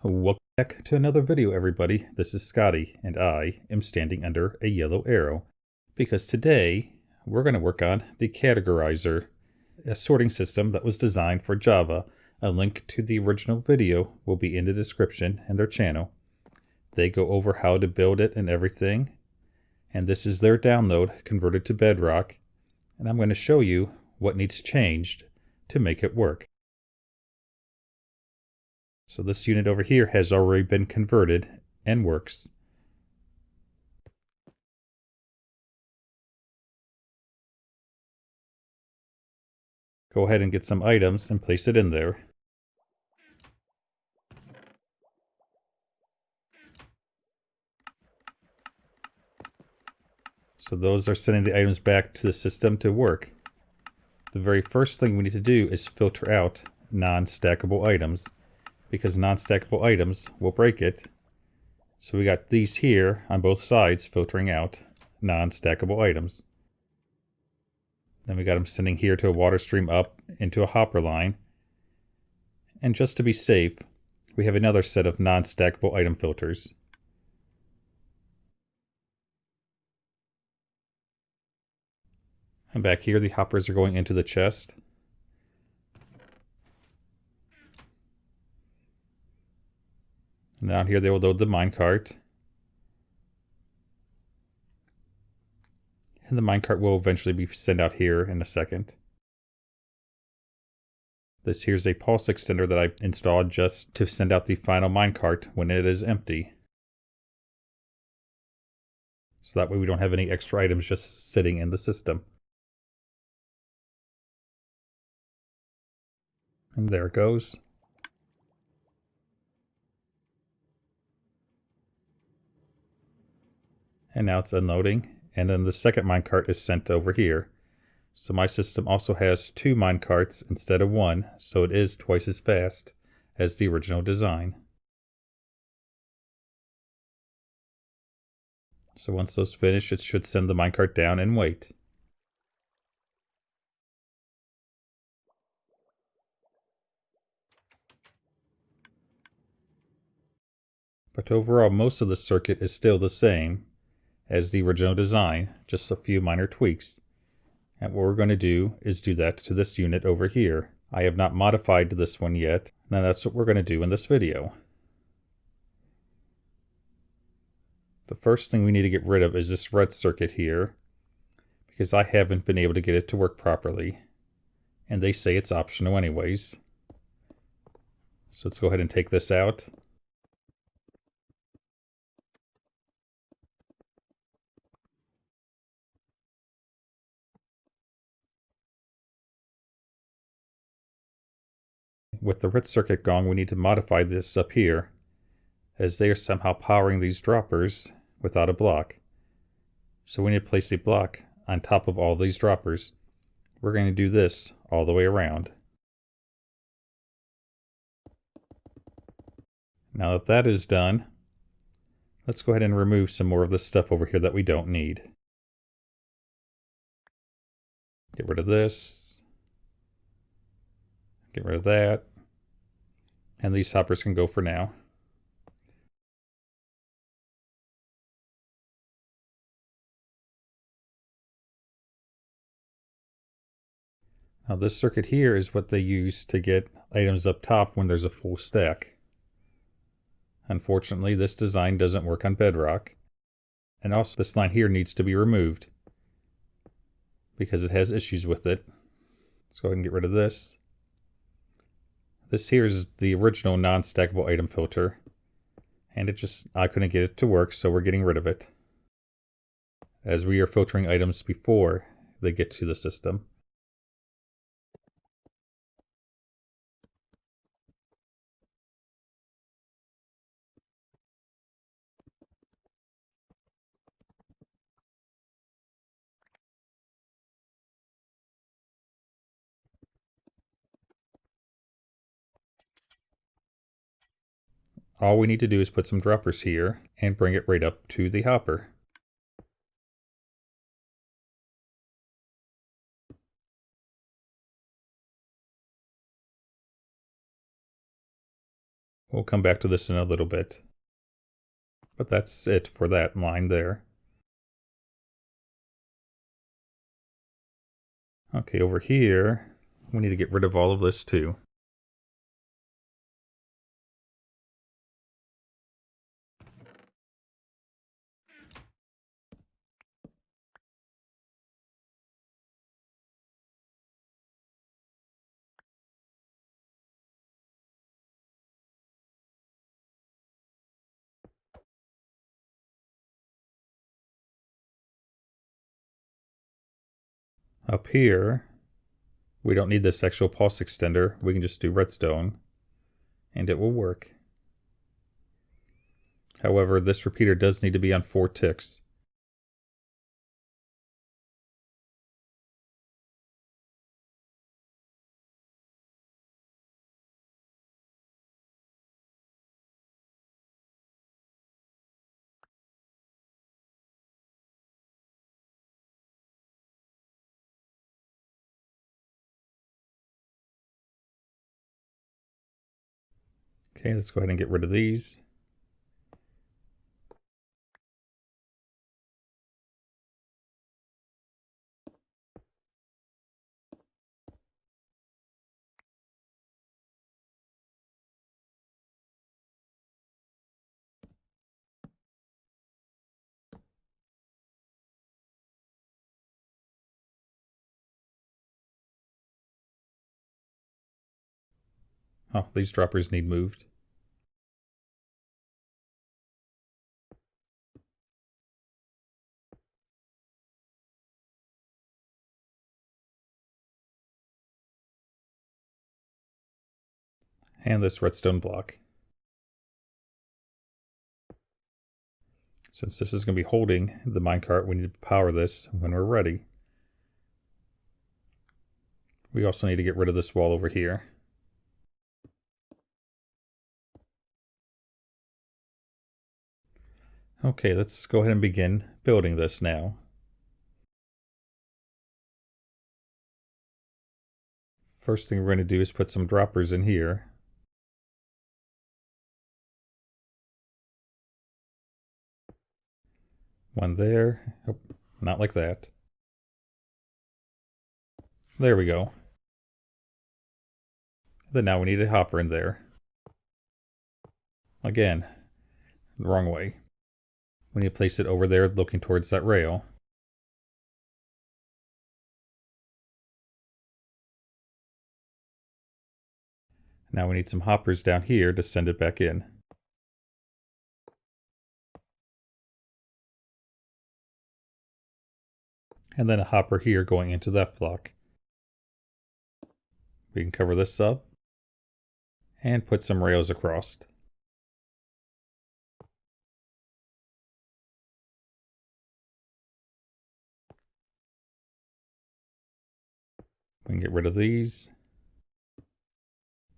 Welcome back to another video, everybody. This is Scotty, and I am standing under a yellow arrow because today we're going to work on the Categorizer, a sorting system that was designed for Java. A link to the original video will be in the description and their channel. They go over how to build it and everything, and this is their download converted to Bedrock, and I'm going to show you what needs changed to make it work. So this unit over here has already been converted and works. Go ahead and get some items and place it in there. So those are sending the items back to the system to work. The very first thing we need to do is filter out non-stackable items, because non-stackable items will break it. So we got these here on both sides filtering out non-stackable items. Then we got them sending here to a water stream up into a hopper line. And just to be safe, we have another set of non-stackable item filters. And back here, the hoppers are going into the chest. And down here, they will load the minecart. And the minecart will eventually be sent out here in a second. This here's a pulse extender that I installed just to send out the final minecart when it is empty. So that way we don't have any extra items just sitting in the system. And there it goes. And now it's unloading, and then the second minecart is sent over here. So my system also has 2 minecarts instead of 1, so it is twice as fast as the original design. So once those finish, it should send the minecart down and wait. But overall, most of the circuit is still the same as the original design, just a few minor tweaks. And what we're going to do is do that to this unit over here. I have not modified this one yet, and that's what we're going to do in this video. The first thing we need to get rid of is this red circuit here, because I haven't been able to get it to work properly. And they say it's optional anyways. So let's go ahead and take this out. With the red circuit gone, we need to modify this up here, as they are somehow powering these droppers without a block. So we need to place a block on top of all these droppers. We're going to do this all the way around. Now that that is done, let's go ahead and remove some more of this stuff over here that we don't need. Get rid of this. Get rid of that. And these hoppers can go for now. Now this circuit here is what they use to get items up top when there's a full stack. Unfortunately, this design doesn't work on Bedrock. And also this line here needs to be removed because it has issues with it. Let's go ahead and get rid of this. This here is the original non-stackable item filter. And I couldn't get it to work, so we're getting rid of it, as we are filtering items before they get to the system. All we need to do is put some droppers here and bring it right up to the hopper. We'll come back to this in a little bit. But that's it for that line there. Okay, over here, we need to get rid of all of this too. Up here, we don't need this actual pulse extender. We can just do redstone, and it will work. However, this repeater does need to be on 4 ticks. Okay, let's go ahead and get rid of these. Oh, these droppers need moved. And this redstone block. Since this is going to be holding the minecart, we need to power this when we're ready. We also need to get rid of this wall over here. Okay, let's go ahead and begin building this now. First thing we're going to do is put some droppers in here. One there. Oh, not like that. There we go. Then now we need a hopper in there. Again, the wrong way. We need to place it over there looking towards that rail. Now we need some hoppers down here to send it back in. And then a hopper here going into that block. We can cover this up and put some rails across. We can get rid of these.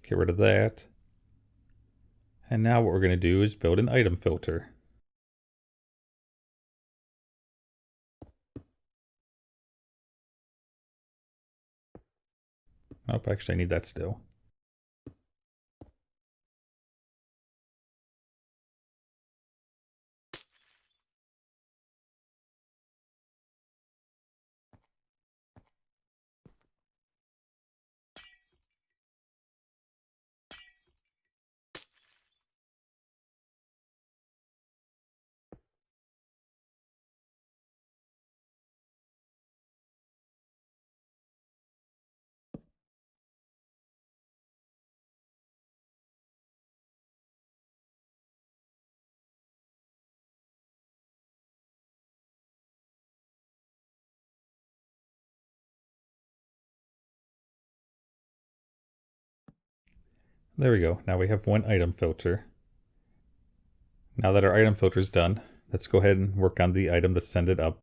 Get rid of that. And now what we're going to do is build an item filter. Oh, actually I need that still. There we go. Now we have one item filter. Now that our item filter is done, let's go ahead and work on the item to send it up.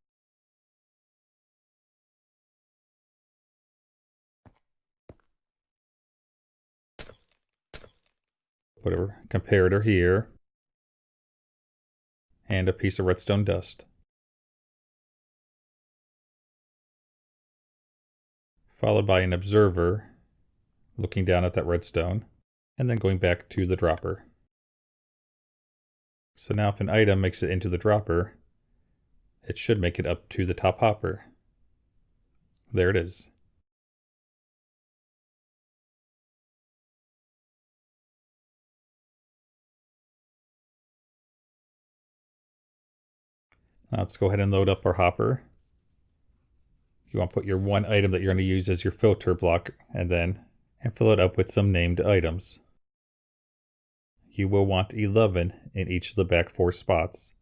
Put a comparator here. And a piece of redstone dust. Followed by an observer looking down at that redstone. And then going back to the dropper. So now if an item makes it into the dropper, it should make it up to the top hopper. There it is. Now let's go ahead and load up our hopper. You want to put your one item that you're going to use as your filter block and fill it up with some named items. You will want 11 in each of the back 4 spots.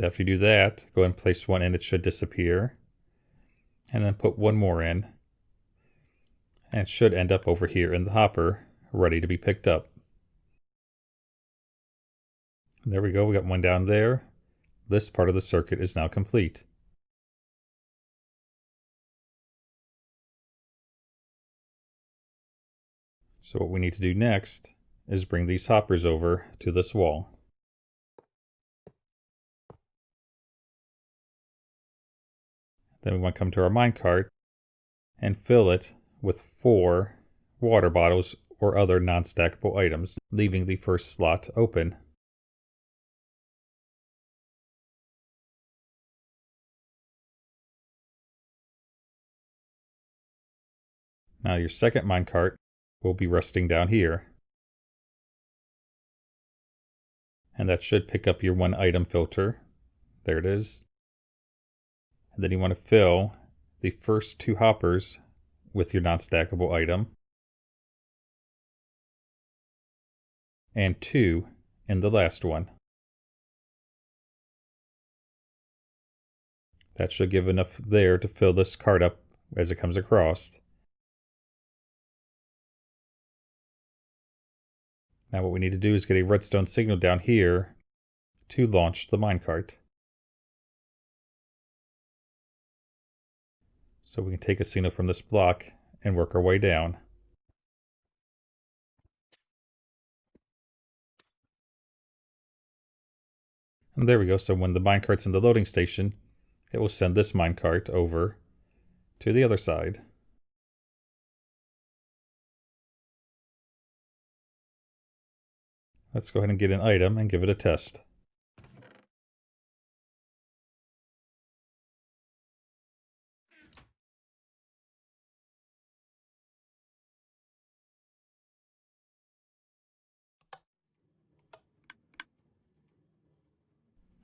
After you do that, go ahead and place one in, it should disappear. And then put one more in. And it should end up over here in the hopper, ready to be picked up. And there we go, we got one down there. This part of the circuit is now complete. So what we need to do next is bring these hoppers over to this wall. Then we want to come to our minecart and fill it with 4 water bottles or other non-stackable items, leaving the first slot open. Now your second minecart will be resting down here. And that should pick up your one item filter. There it is. And then you want to fill the first 2 hoppers with your non-stackable item. And 2 in the last one. That should give enough there to fill this cart up as it comes across. Now what we need to do is get a redstone signal down here to launch the minecart. So we can take a signal from this block and work our way down. And there we go, so when the minecart's in the loading station, it will send this minecart over to the other side. Let's go ahead and get an item and give it a test.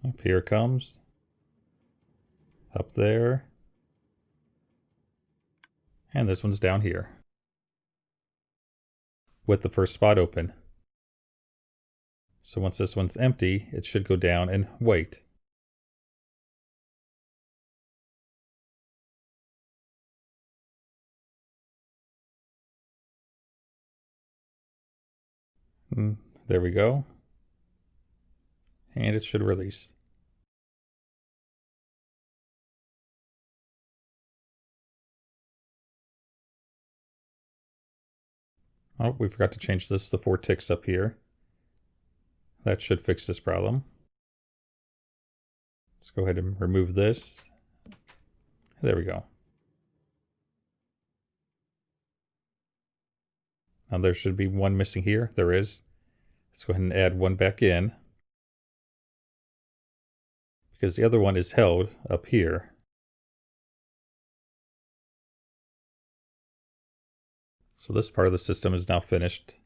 Up here it comes. Up there. And this one's down here, with the first spot open. So once this one's empty, it should go down and wait. There we go. And it should release. Oh, we forgot to change this to 4 ticks up here. That should fix this problem. Let's go ahead and remove this. There we go. Now there should be one missing here. There is. Let's go ahead and add one back in, because the other one is held up here. So this part of the system is now finished.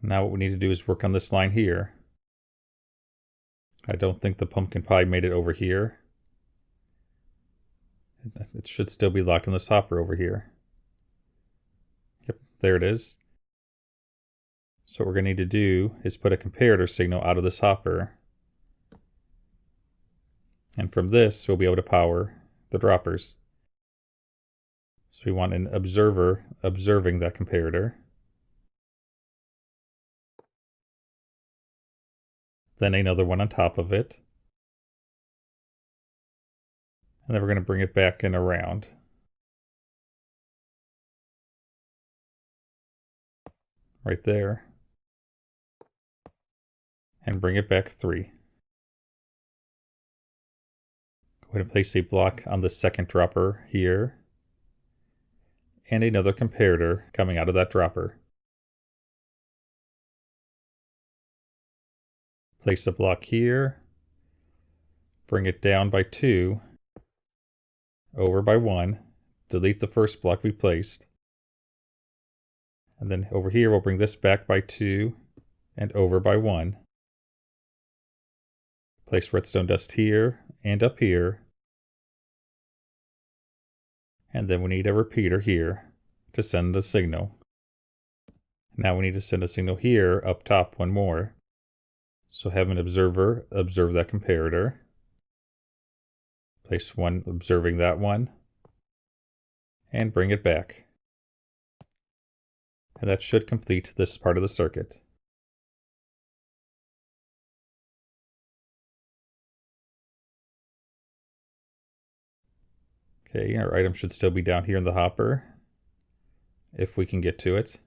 Now what we need to do is work on this line here. I don't think the pumpkin pie made it over here. It should still be locked in this hopper over here. Yep, there it is. So what we're going to need to do is put a comparator signal out of this hopper. And from this, we'll be able to power the droppers. So we want an observer observing that comparator. Then another one on top of it. And then we're going to bring it back and around. Right there. And bring it back 3. ahead and place a block on the second dropper here, and another comparator coming out of that dropper. Place a block here, bring it down by 2, over by 1, delete the first block we placed, and then over here we'll bring this back by 2 and over by 1. Place redstone dust here and up here, and then we need a repeater here to send the signal. Now we need to send a signal here up top one more. So have an observer observe that comparator. Place one observing that one, and bring it back. And that should complete this part of the circuit. Okay, our item should still be down here in the hopper, if we can get to it.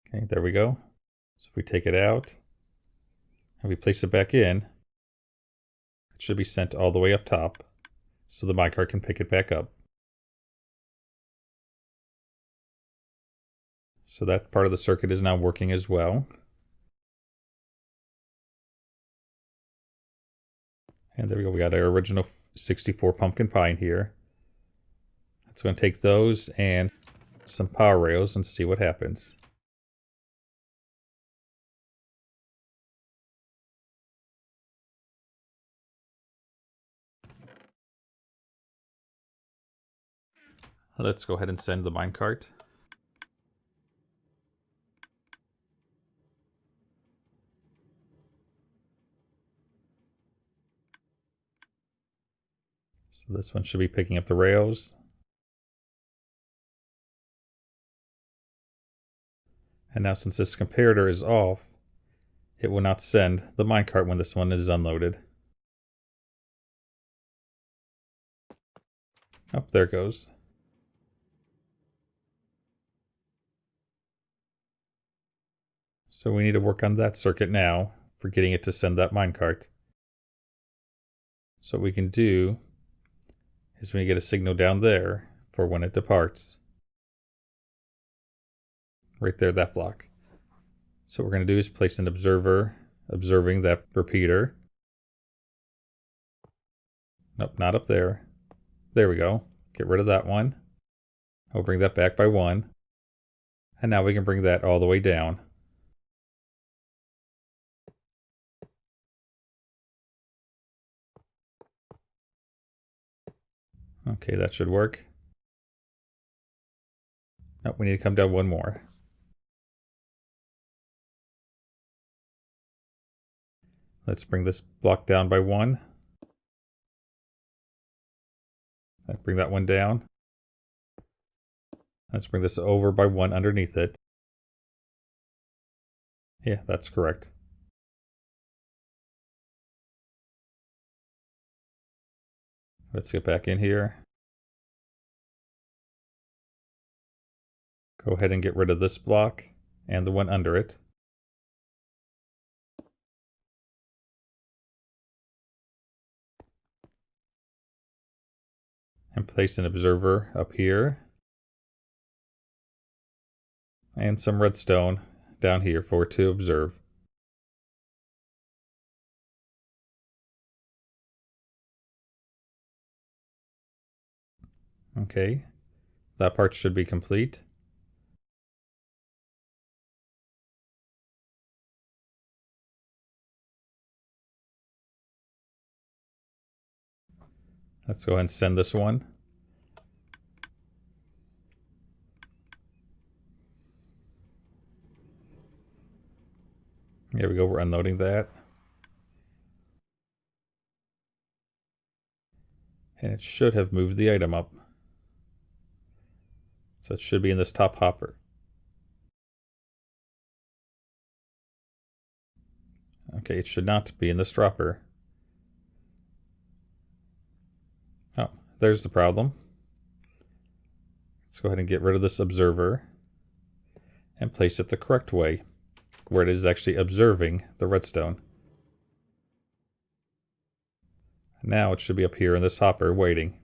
Okay, there we go. So if we take it out, and we place it back in, it should be sent all the way up top, so the minecart can pick it back up. So that part of the circuit is now working as well. And there we go, we got our original 64 pumpkin pie in here. It's going to take those and some power rails and see what happens. Let's go ahead and send the minecart. So this one should be picking up the rails. And now since this comparator is off, it will not send the minecart when this one is unloaded. Oh, there it goes. So we need to work on that circuit now for getting it to send that minecart. So what we can do is we get a signal down there for when it departs. Right there, that block. So what we're going to do is place an observer observing that repeater. Nope, not up there. There we go. Get rid of that one. I'll bring that back by 1. And now we can bring that all the way down. Okay, that should work. Nope, we need to come down one more. Let's bring this block down by 1. Let's bring that one down. Let's bring this over by 1 underneath it. Yeah, that's correct. Let's get back in here. Go ahead and get rid of this block and the one under it. And place an observer up here. And some redstone down here for it to observe. Okay, that part should be complete. Let's go ahead and send this one. There we go, we're unloading that. And it should have moved the item up. So it should be in this top hopper. Okay, it should not be in this dropper. Oh, there's the problem. Let's go ahead and get rid of this observer. and place it the correct way, where it is actually observing the redstone. Now it should be up here in this hopper waiting.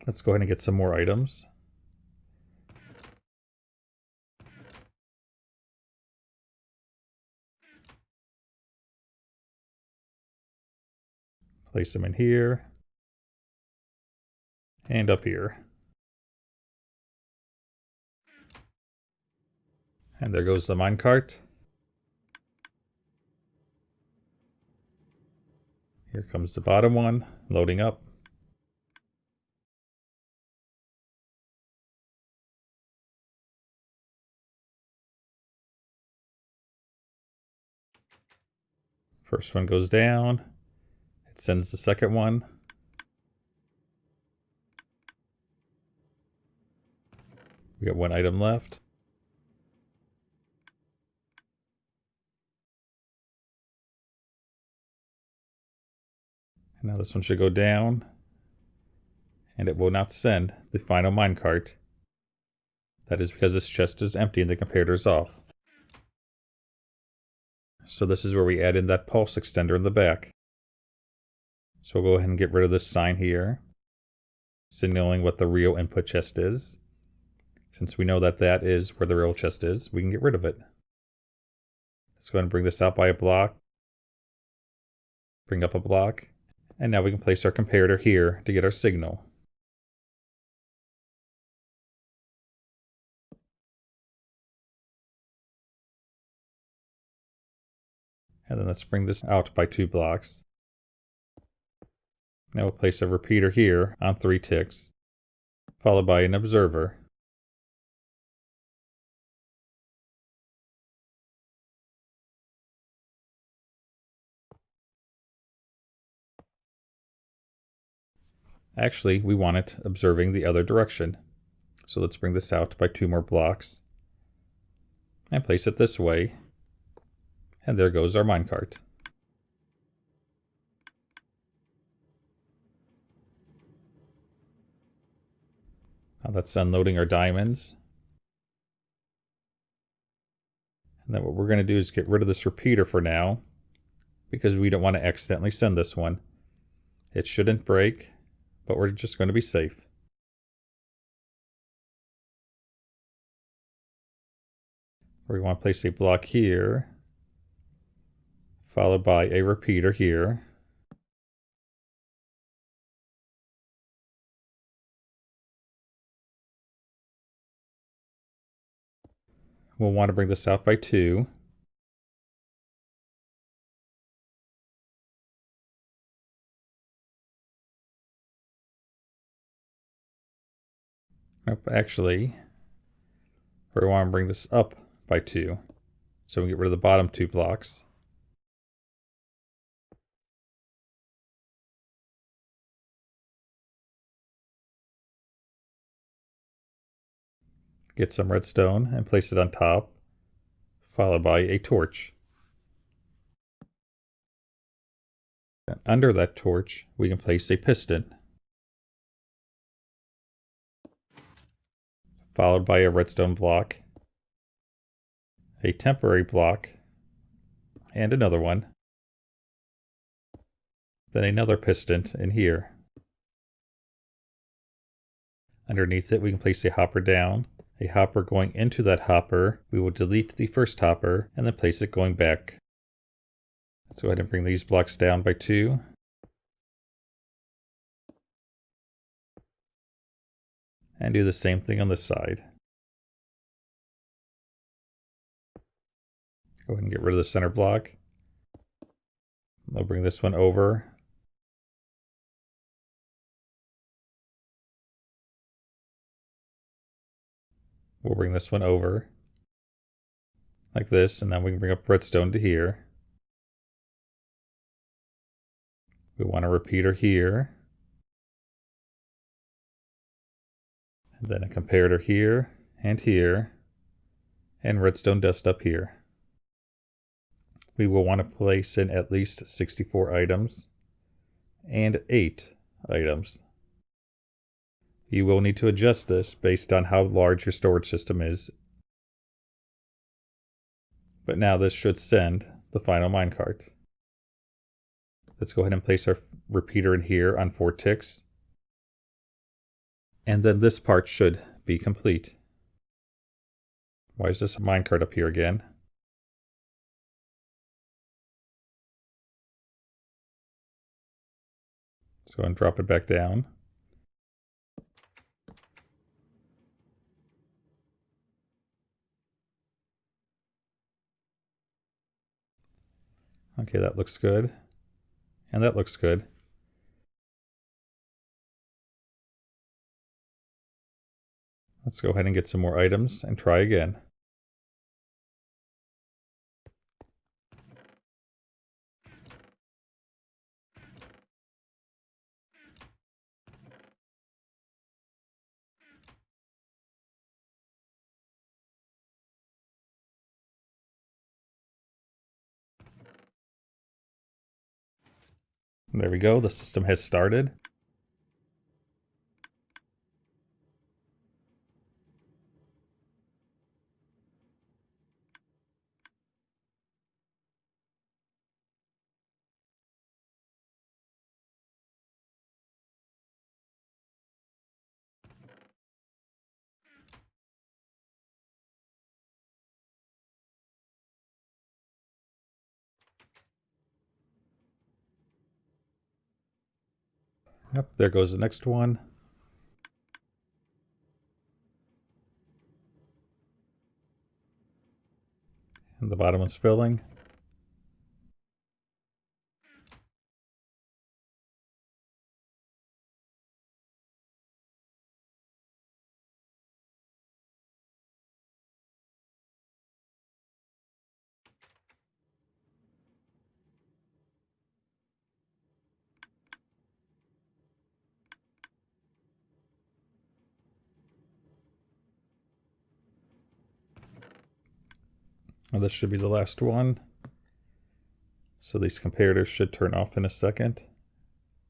Let's go ahead and get some more items. Place them in here and up here. And there goes the minecart. Here comes the bottom one, loading up. First one goes down. It sends the second one. We got one item left. And now this one should go down. And it will not send the final minecart. That is because this chest is empty and the comparator is off. So this is where we add in that pulse extender in the back. So we'll go ahead and get rid of this sign here, signaling what the real input chest is. Since we know that that is where the real chest is, we can get rid of it. Let's go ahead and bring this out by a block. Bring up a block. And now we can place our comparator here to get our signal. And then let's bring this out by 2 blocks. Now we'll place a repeater here on 3 ticks, followed by an observer. Actually, we want it observing the other direction. So let's bring this out by 2 more blocks and place it this way. And there goes our minecart. Now that's unloading our diamonds. And then what we're going to do is get rid of this repeater for now, because we don't want to accidentally send this one. It shouldn't break, but we're just going to be safe. We want to place a block here, followed by a repeater here. We'll want to bring this out by 2. Actually, we want to bring this up by 2. So we get rid of the bottom 2 blocks. Get some redstone and place it on top, followed by a torch. And under that torch, we can place a piston, followed by a redstone block, a temporary block, and another one. Then another piston in here. Underneath it, we can place a hopper down, a hopper going into that hopper. We will delete the first hopper and then place it going back. Let's go ahead and bring these blocks down by 2. And do the same thing on this side. Go ahead and get rid of the center block. I'll bring this one over. We'll bring this one over like this, and then we can bring up redstone to here. We want a repeater here. And then a comparator here, and redstone dust up here. We will want to place in at least 64 items. and 8 items. You will need to adjust this based on how large your storage system is. But now this should send the final minecart. Let's go ahead and place our repeater in here on 4 ticks. And then this part should be complete. Why is this minecart up here again? Let's go and drop it back down. Okay, that looks good. And that looks good. Let's go ahead and get some more items and try again. There we go, the system has started. Yep, there goes the next one. And the bottom one's filling. Well, this should be the last one. So these comparators should turn off in a second.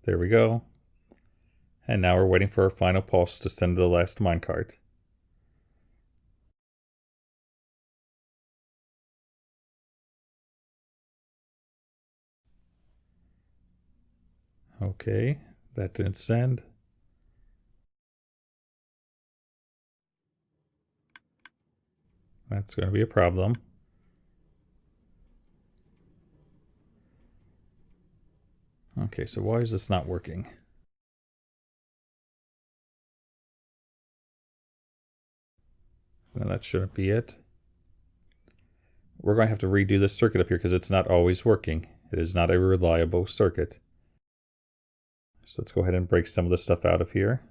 There we go. And now we're waiting for our final pulse to send to the last minecart. Okay, that didn't send. That's going to be a problem. Okay, so why is this not working? No, that shouldn't be it. We're going to have to redo this circuit up here because it's not always working. It is not a reliable circuit. So let's go ahead and break some of the stuff out of here.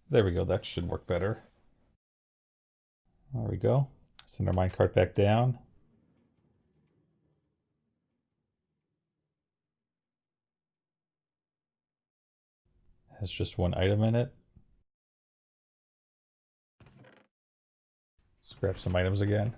There we go, that should work better. There we go. Send our minecart back down. Has just one item in it. Let's grab some items again.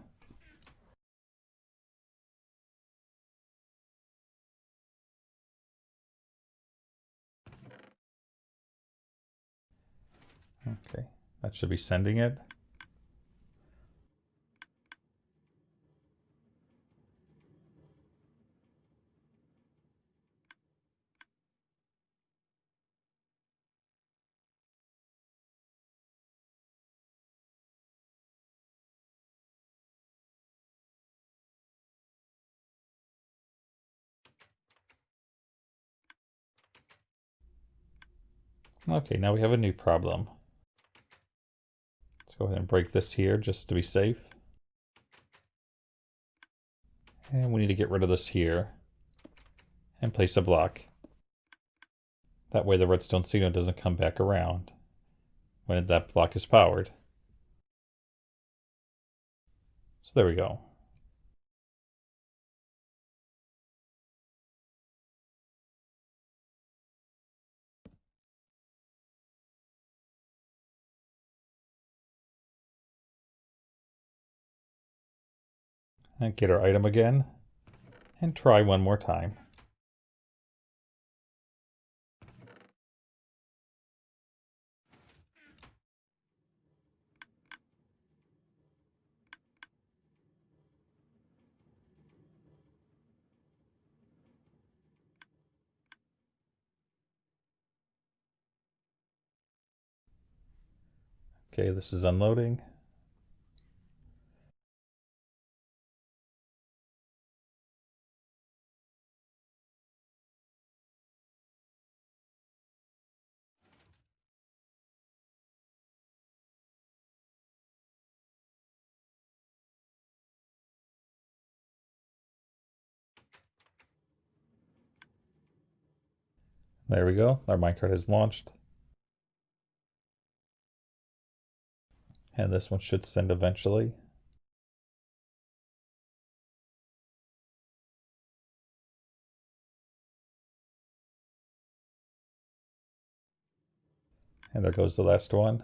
Okay, that should be sending it. Okay, now we have a new problem. Let's go ahead and break this here just to be safe. And we need to get rid of this here and place a block. That way the redstone signal doesn't come back around when that block is powered. So there we go. And get our item again and try one more time. Okay, this is unloading. There we go. Our minecart is launched. And this one should send eventually. And there goes the last one.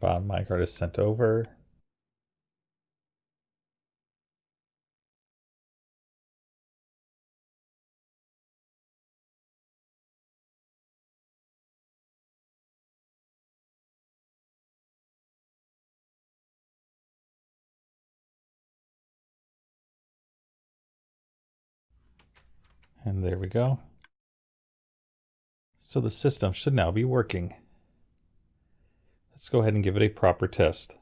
Bottom minecart is sent over. And there we go. So the system should now be working. Let's go ahead and give it a proper test.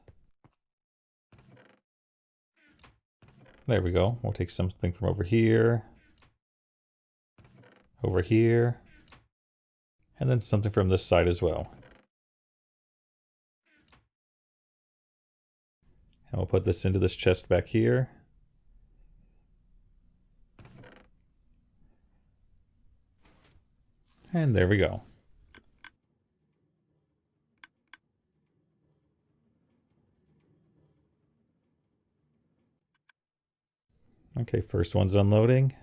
There we go. We'll take something from over here, and then something from this side as well. And we'll put this into this chest back here. And there we go. Okay, first one's unloading.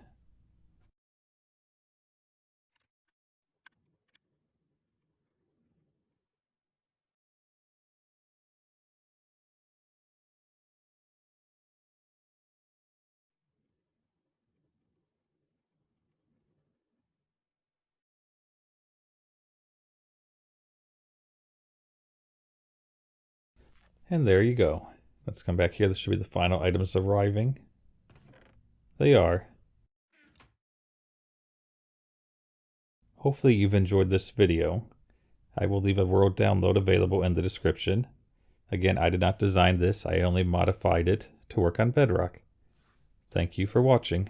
And there you go. Let's come back here. This should be the final items arriving. They are. Hopefully you've enjoyed this video. I will leave a world download available in the description. Again, I did not design this. I only modified it to work on Bedrock. Thank you for watching.